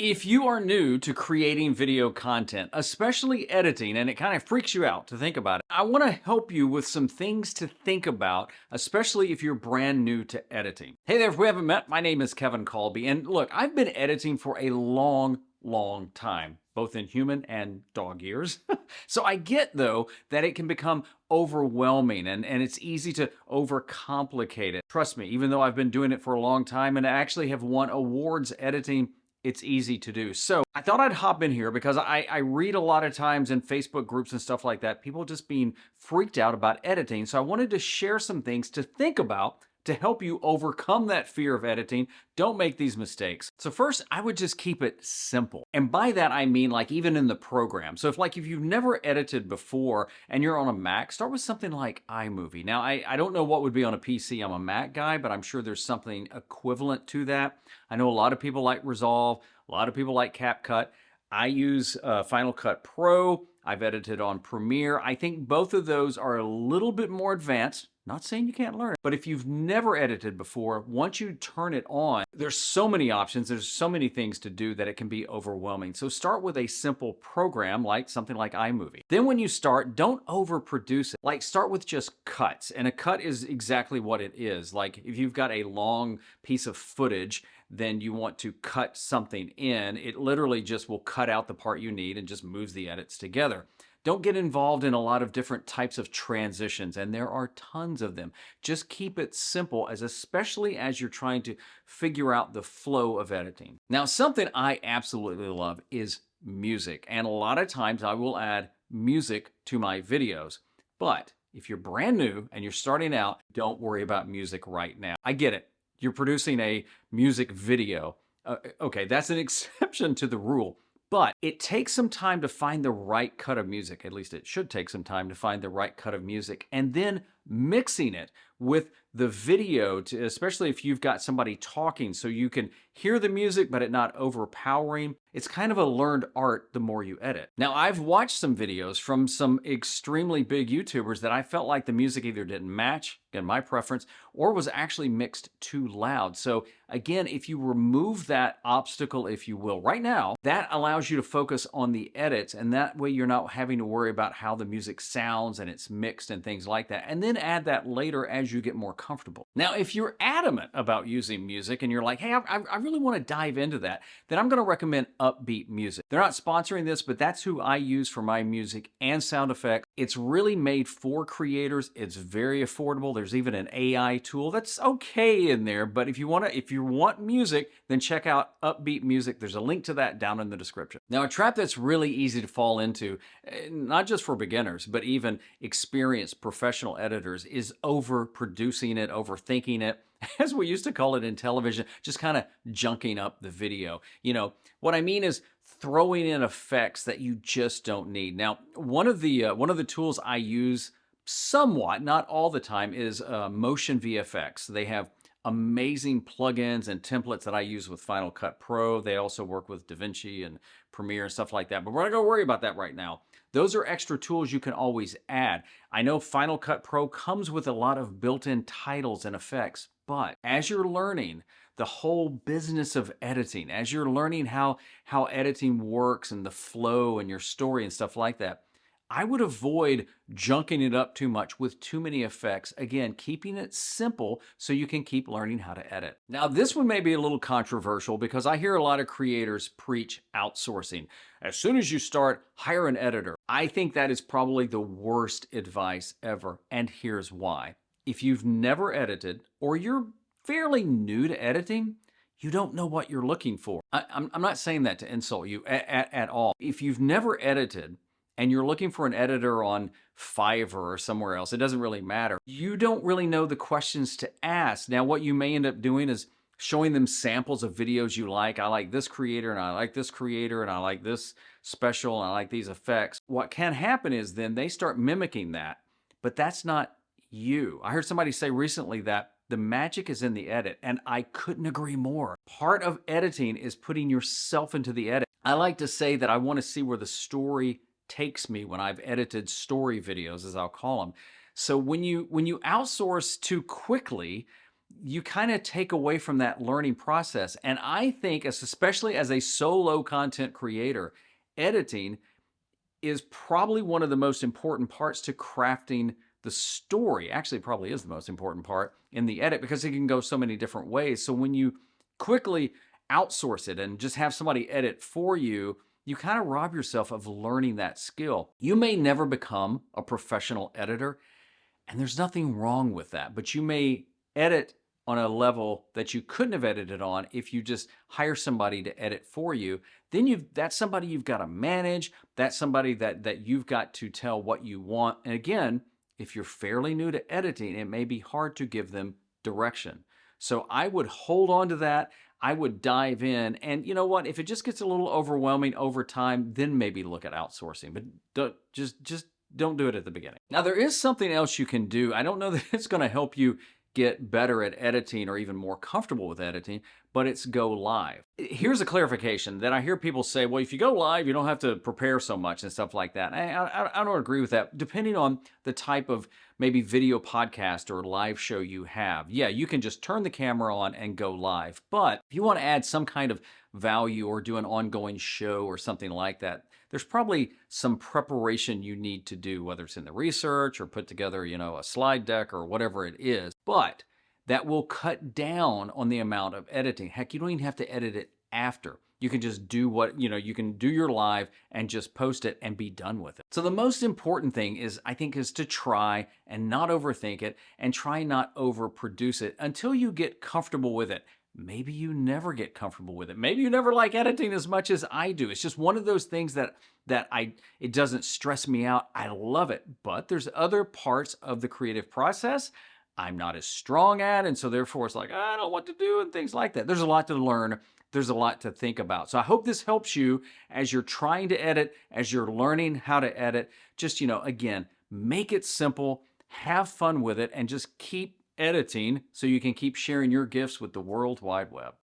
If you are new to creating video content, especially editing, and it kind of freaks you out to think about it, I want to help you with some things to think about, especially if you're brand new to editing. Hey there, if we haven't met, my name is Kevin Kolbe, and look, I've been editing for a long time, both in human and dog years. So I get, though, that it can become overwhelming and it's easy to overcomplicate it. Trust me, even though I've been doing it for a long time and I actually have won awards editing, it's easy to do. So I thought I'd hop in here because I read a lot of times in Facebook groups and stuff like that, people just being freaked out about editing. So I wanted to share some things to think about to help you overcome that fear of editing. Don't make these mistakes. So first, I would just keep it simple. And by that, I mean like even in the program. So if you've never edited before and you're on a Mac, start with something like iMovie. Now, I don't know what would be on a PC. I'm a Mac guy, but I'm sure there's something equivalent to that. I know a lot of people like Resolve. A lot of people like CapCut. I use Final Cut Pro. I've edited on Premiere. I think both of those are a little bit more advanced. Not saying you can't learn it, but if you've never edited before, once you turn it on, there's so many options, there's so many things to do that it can be overwhelming. So start with a simple program like something like iMovie. Then when you start, don't overproduce it. Like start with just cuts, and a cut is exactly what it is. Like if you've got a long piece of footage, then you want to cut something in, it literally just will cut out the part you need and just moves the edits together. Don't get involved in a lot of different types of transitions, and there are tons of them. Just keep it simple, especially as you're trying to figure out the flow of editing. Now, something I absolutely love is music, and a lot of times I will add music to my videos. But if you're brand new and you're starting out, don't worry about music right now. I get it. You're producing a music video. Okay, that's an exception to the rule. But it takes some time to find the right cut of music, at least it should take some time to find the right cut of music, and then mixing it with the video, especially if you've got somebody talking so you can hear the music but it not overpowering. It's kind of a learned art the more you edit. Now, I've watched some videos from some extremely big YouTubers that I felt like the music either didn't match, again, my preference, or was actually mixed too loud. So again, if you remove that obstacle, if you will, right now, that allows you to focus on the edits, and that way you're not having to worry about how the music sounds and it's mixed and things like that. And then add that later as you get more comfortable. Now, if you're adamant about using music and you're like, hey, I really want to dive into that, then I'm going to recommend Upbeat Music. They're not sponsoring this, but that's who I use for my music and sound effects. It's really made for creators. It's very affordable. There's even an AI tool that's okay in there, but if you want music, then check out Upbeat Music. There's a link to that down in the description. Now, a trap that's really easy to fall into, not just for beginners, but even experienced professional editors, is overproducing it, overthinking it, as we used to call it in television, just kind of junking up the video. You know, what I mean is throwing in effects that you just don't need. Now, one of the tools I use somewhat, not all the time, is Motion VFX. They have amazing plugins and templates that I use with Final Cut Pro. They also work with DaVinci and Premiere and stuff like that, but we're not going to worry about that right now. Those are extra tools you can always add. I know Final Cut Pro comes with a lot of built-in titles and effects, but as you're learning the whole business of editing, as you're learning how editing works and the flow and your story and stuff like that, I would avoid junking it up too much with too many effects. Again, keeping it simple so you can keep learning how to edit. Now, this one may be a little controversial because I hear a lot of creators preach outsourcing. As soon as you start, hire an editor. I think that is probably the worst advice ever, and here's why. If you've never edited or you're fairly new to editing, you don't know what you're looking for. I'm not saying that to insult you at all. If you've never edited, and you're looking for an editor on Fiverr or somewhere else, it doesn't really matter. You don't really know the questions to ask. Now, what you may end up doing is showing them samples of videos you like. I like this creator, and I like this creator, and I like this special, and I like these effects. What can happen is then they start mimicking that, but that's not you. I heard somebody say recently that the magic is in the edit, and I couldn't agree more. Part of editing is putting yourself into the edit. I like to say that I want to see where the story takes me when I've edited story videos, as I'll call them. So when you outsource too quickly, you kind of take away from that learning process. And I think, especially as a solo content creator, editing is probably one of the most important parts to crafting the story. Actually, it probably is the most important part in the edit because it can go so many different ways. So when you quickly outsource it and just have somebody edit for you, you kind of rob yourself of learning that skill. You may never become a professional editor, and there's nothing wrong with that, but you may edit on a level that you couldn't have edited on if you just hire somebody to edit for you. Then that's somebody you've got to manage. That's somebody that you've got to tell what you want. And again, if you're fairly new to editing, it may be hard to give them direction. So I would hold on to that. I would dive in. And you know what? If it just gets a little overwhelming over time, then maybe look at outsourcing. But just don't do it at the beginning. Now, there is something else you can do. I don't know that it's going to help you get better at editing or even more comfortable with editing, but it's go live. Here's a clarification that I hear people say, well, if you go live, you don't have to prepare so much and stuff like that. I don't agree with that. Depending on the type of maybe video podcast or live show you have, yeah, you can just turn the camera on and go live. But if you want to add some kind of value or do an ongoing show or something like that, there's probably some preparation you need to do, whether it's in the research or put together, a slide deck or whatever it is. But that will cut down on the amount of editing. Heck, you don't even have to edit it after. You can just do you can do your live and just post it and be done with it. So the most important thing is to try and not overthink it and try not overproduce it until you get comfortable with it. Maybe you never get comfortable with it. Maybe you never like editing as much as I do. It's just one of those things that it doesn't stress me out. I love it. But there's other parts of the creative process I'm not as strong at, and so therefore it's like, I don't know what to do and things like that. There's a lot to learn. There's a lot to think about. So I hope this helps you as you're trying to edit, as you're learning how to edit. Just, again, make it simple, have fun with it, and just keep editing so you can keep sharing your gifts with the World Wide Web.